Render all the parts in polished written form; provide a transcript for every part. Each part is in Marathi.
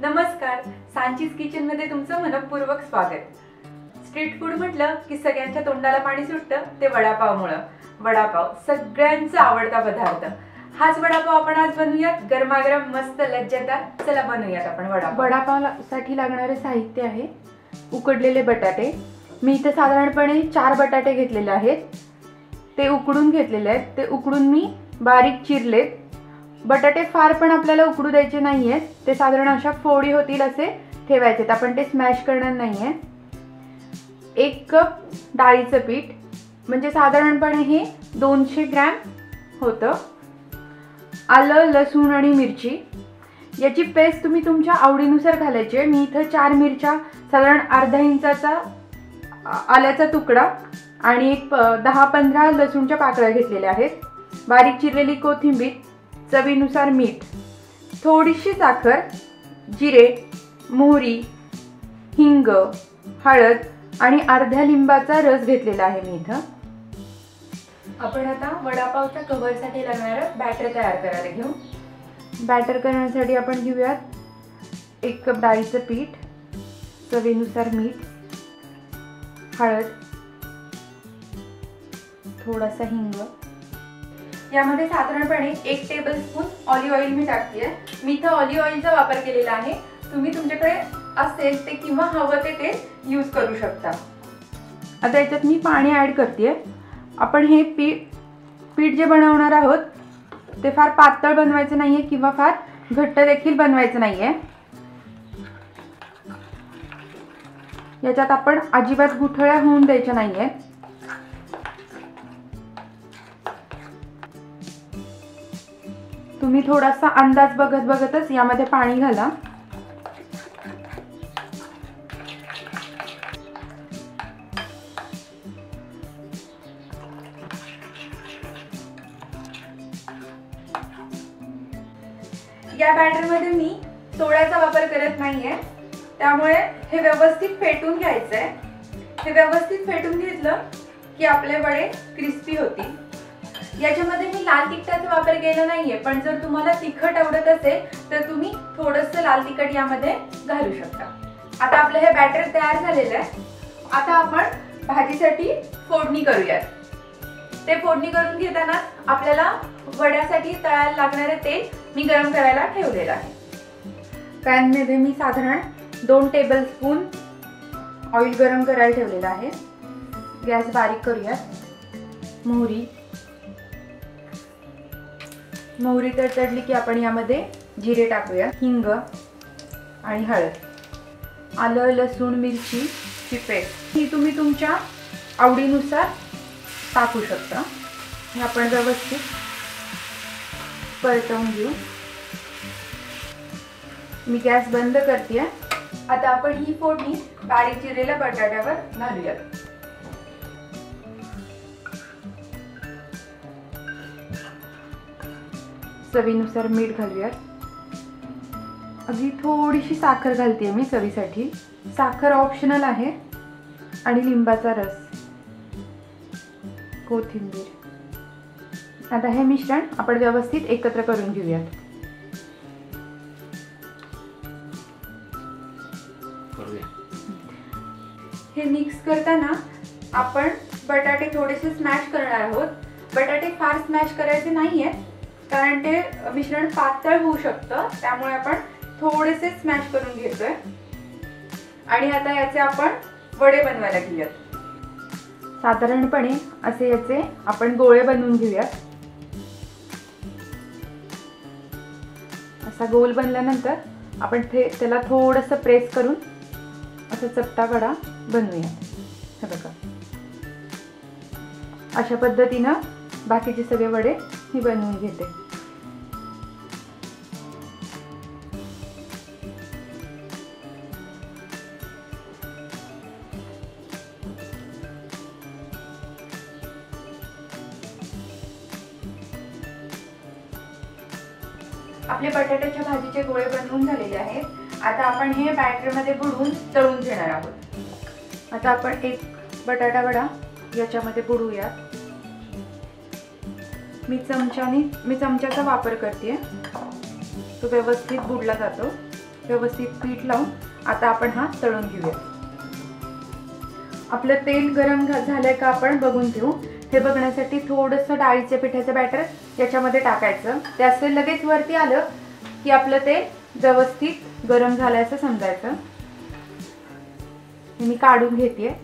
नमस्कार, सांचीज किचन मध्ये तुमचं मनपूर्वक स्वागत। स्ट्रीट फूड म्हटलं की सगळ्यांच्या तोंडाला पाणी सुटतं ते वडापावमुळे। वडापाव सगळ्यांचा आवडता पदार्थ। हाच वडापाव आपण आज बनवूयात, गरमागरम मस्त लज्जतदार। चला बनवूयात आपण वडापाव। वडापावसाठी लागणारे साहित्य आहे उकडलेले बटाटे। मी इथे साधारणपणे 4 बटाटे घेतलेले आहेत, ते उकडून घेतलेले आहेत। ते उकडून मी बारीक चिरलेत। बटाटे फार पण आपल्याला उकडू द्यायचे नाहीयेत, ते साधारण अशा फोडी होतील असे ठेवायचे, आपण ते स्मॅश करणार नाहीये। 1 कप डाळीचं पीठ, म्हणजे साधारणपणे हे 200 ग्रॅम होतं। आलं, लसूण आणि मिरची याची पेस्ट तुम्ही तुमच्या आवडीनुसार घालायची आहे। मी इथं 4 मिरच्या, साधारण अर्धा इंचाचा आल्याचा तुकडा आणि 10-15 लसूणच्या पाकळ्या घेतलेल्या आहेत। बारीक चिरलेली कोथिंबीर, चवीनुसार मीठ, थोडीशी साखर, जिरे, मोहरी, हिंग, हळद आणि अर्ध्या लिंबाचा रस घेतलेला आहे मी इथं। आपण आता वडापावच्या कव्हरसाठी लागणारं बॅटर तयार करायला घेऊ। बॅटर करण्यासाठी आपण घेऊयात 1 कप डाळीचं पीठ, चवीनुसार मीठ, हळद, थोडासा हिंग। यामध्ये साधारणपणे 1 टेबलस्पून ऑलिव्ह ऑइल मी टाकते। मी इथं ऑलिव्ह ऑइलचा वापर केलेला आहे, तुम्ही तुमच्याकडे असेल ते किंवा हवं ते यूज करू शकता। आता याच्यात मी पाणी ॲड करते। आपण हे पीठ जे बनवणार आहोत ते फार पातळ बनवायचं नाहीये किंवा फार घट्ट देखील बनवायचं नाहीये। याच्यात आपण अजिबात गुठळ्या होऊन द्यायच्या नाहीये। तुम्ही थोडासा अंदाज बघतच यामध्ये पाणी घाला। या बॅटर मध्ये मी सोड्याचा वापर करत नाहीये, त्यामुळे हे व्यवस्थित फेटून घ्यायचंय। हे व्यवस्थित फेटून घेतलं की आपले वडे क्रिस्पी होतील। याच्यामध्ये मी लाल तिखटाचा वापर केला नाहीये, पण जर तुम्हाला तिखट आवडत असेल तर तुम्ही थोडंसं लाल तिखट यामध्ये घालू शकता। आता आपलं हे बॅटर तयार झालेलं आहे। आता आपण भाजीसाठी फोडणी करूयात। ते फोडणी करून घेताना आपल्याला वड्यासाठी तळायला लागणारे तेल मी गरम करायला ठेवलेलं आहे। पॅन मध्ये मी साधारण 2 टेबलस्पून ऑइल गरम करायला ठेवलेलं आहे। गॅस बारीक करूयात। मोहरी तडतडली की आपण यामध्ये जिरे टाकूया, हिंग आणि हळद, आलं, लसूण, मिरचीची पेस्ट ही तुम्ही तुमच्या आवडीनुसार टाकू शकता। हे आपण व्यवस्थित परतवून घेऊ। मी गॅस बंद करते। आता आपण ही फोडणी बारीक चिरलेल्या बटाट्यावर घालूयात। चवीनुसार मीठ घालूयात। अगदी थोडीशी साखर घालते मी चवीसाठी, साखर ऑप्शनल आहे, आणि लिंबाचा रस, कोथिंबीर। आता हे मिश्रण आपण व्यवस्थित एकत्र करून घेऊयात। हे मिक्स करताना आपण बटाटे थोडेसे स्मॅश करणार आहोत। बटाटे फार स्मॅश करायचे नाहीयेत, कारण ते मिश्रण पातळ होऊ शकतं, त्यामुळे आपण थोडेसे स्मॅश करून घेतोय। आणि आता याचे आपण वडे बनवायला घेऊयात। साधारणपणे असे याचे आपण गोळे बनवून घेऊयात। असा गोल बनल्यानंतर आपण त्याला थोडंसं प्रेस करून असं चपटा कडा बनवूया। हे बघा, अशा पद्धतीनं बाकीचे सगळे वडे मी बनवून घेते। आपले बटाट्याच्या भाजीचे गोळे बनवून झालेले आहेत। आता आपण हे बॅटर मध्ये बुडवून तळून घेणार आहोत। आता आपण एक बटाटा वडा याच्यामध्ये बुडवूया। मी चमच्याचा वापर करते, तो व्यवस्थित बुडला जातो। व्यवस्थित पीठ लावून आता आपण हा तळून घेऊया. आपलं तेल गरम झालंय का आपण बघून घेऊ. हे बघण्यासाठी थोडंसं डाळीच्या पिठाचं बॅटर याच्यामध्ये टाकायचं. ते असं लगेच वरती आलं की आपलं तेल व्यवस्थित गरम झालंय असं समजायचं. मी काढून घेते.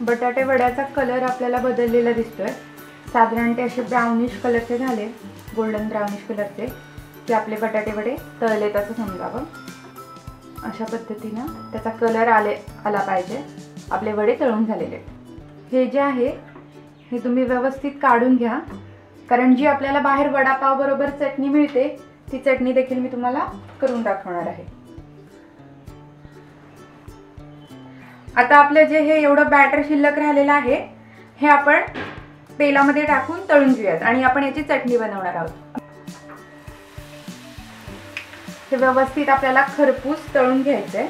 बटाटे वड्याचा कलर आपल्याला बदललेला दिसतोय. साधारण ते असे ब्राउनिश कलरचे झाले, गोल्डन ब्राउनिश कलरचे, की आपले बटाटे वडे तळलेत असं समजावं. अशा पद्धतीनं त्याचा कलर आला पाहिजे. आपले वडे तळून झालेले. हे जे आहे हे तुम्ही व्यवस्थित काढून घ्या, कारण जी आपल्याला बाहेर वडापाव बरोबर चटणी मिळते ती चटणी देखील मी तुम्हाला करून दाखवणार आहे. आता आपलं जे हे एवढं बॅटर शिल्लक राहिलेलं आहे हे आपण तेलामध्ये टाकून तळून घेऊयात आणि आपण याची चटणी बनवणार आहोत. हे व्यवस्थित आपल्याला खरपूस तळून घ्यायचंय.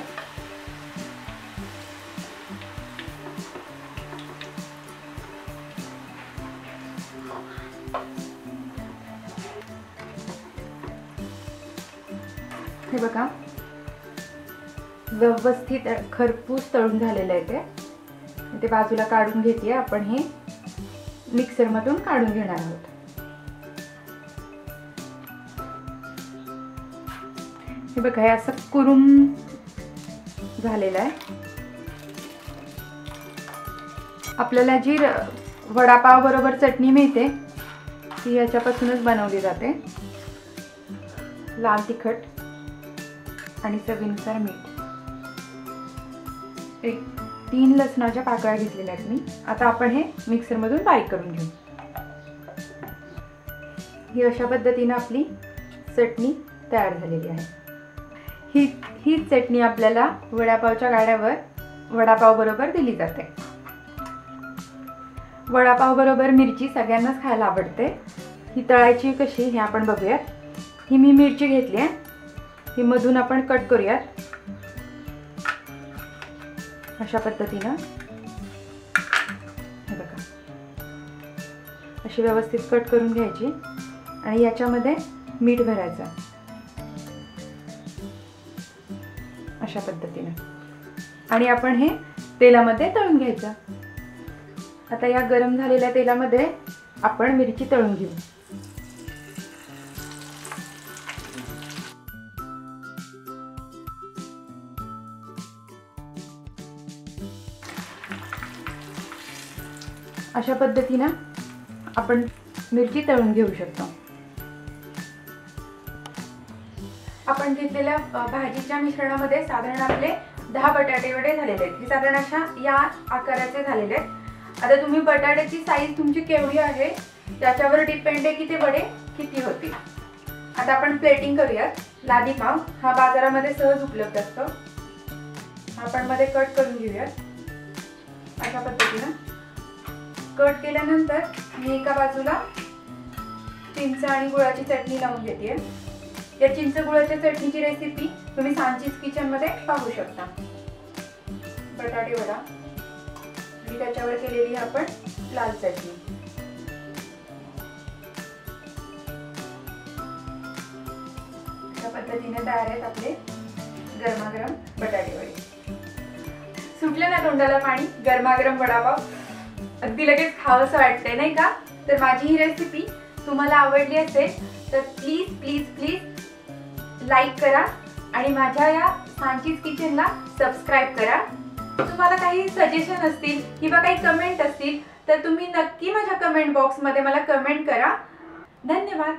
हे बघा व्यवस्थित खरपूस तळून झालेलं आहे. ते बाजूला काढून घेते. आपण हे मिक्सर मधून काढून घेणार आहोत. हे बघा हे असं कुरुम झालेलं आहे. आपल्याला जी वडापाव बरोबर चटणी मिळते ती याच्यापासूनच बनवली जाते. लाल तिखट आणि चवीनुसार मीठ. 3 लसणाच्या पाकळ्या घेतलेल्या आहेत मी. आता आपण हे मिक्सर मधून बारीक करून घेऊ. ही अशा पद्धतीने आपली चटणी तयार झालेली आहे. ही चटणी आपल्याला वडापावच्या गाड्यावर वडापाव बरोबर दिली जाते. वडापाव बरोबर मिरची सगळ्यांनाच खायला आवडते. ही तळायची कशी हे आपण बघूयात. ही मी मिरची घेतली आहे. ही मधून आपण कट करूयात अशा पद्धतीनं. हे बघा अशी व्यवस्थित कट करून घ्यायची आणि याच्यामध्ये मीठ भरायचं अशा पद्धतीनं आणि आपण हे तेलामध्ये तळून घ्यायचं. आता या गरम झालेल्या तेलामध्ये आपण मिरची तळून घेऊ. अशा पद्धतीनं आपण मिरची तळून घेऊ शकतो. आपण घेतलेल्या भाजीच्या मिश्रणामध्ये साधारण आपले 10 बटाटे वडे झालेले आहेत. हे साधारण अशा या आकाराचे झालेले आहेत. आता तुम्ही बटाट्याची साईज तुमची केवढी आहे त्याच्यावर डिपेंड आहे की ते वडे किती होतील. आता आपण प्लेटिंग करूयात. लादी पाव हा बाजारामध्ये सहज उपलब्ध असतो. आपण मध्ये कट करून घेऊयात. अशा पद्धतीनं कट केल्यानंतर मी एका बाजूला चिंच आणि गुळाची चटणी लावून घेते. या चिंच गुळाच्या चटणीची रेसिपी तुम्ही सांचीज किचन मध्ये पाहू शकता. बटाटे वडा आणि त्याच्यावर केलेली आपण लाल चटणी. अशा पद्धतीने तयार आहेत आपले गरमागरम बटाटे वडे. सुटलं ना तोंडाला पाणी. गरमागरम वडापाव अगदी लगेच खावंसं वाटतंय नाही का? तर माझी ही रेसिपी तुम्हाला आवडली असेल तर प्लीज प्लीज प्लीज लाईक करा आणि माझ्या या सांचीज किचनला सबस्क्राईब करा. तुम्हाला काही सजेशन असतील किंवा काही कमेंट असतील तर तुम्ही नक्की माझ्या कमेंट बॉक्समध्ये मला कमेंट करा. धन्यवाद.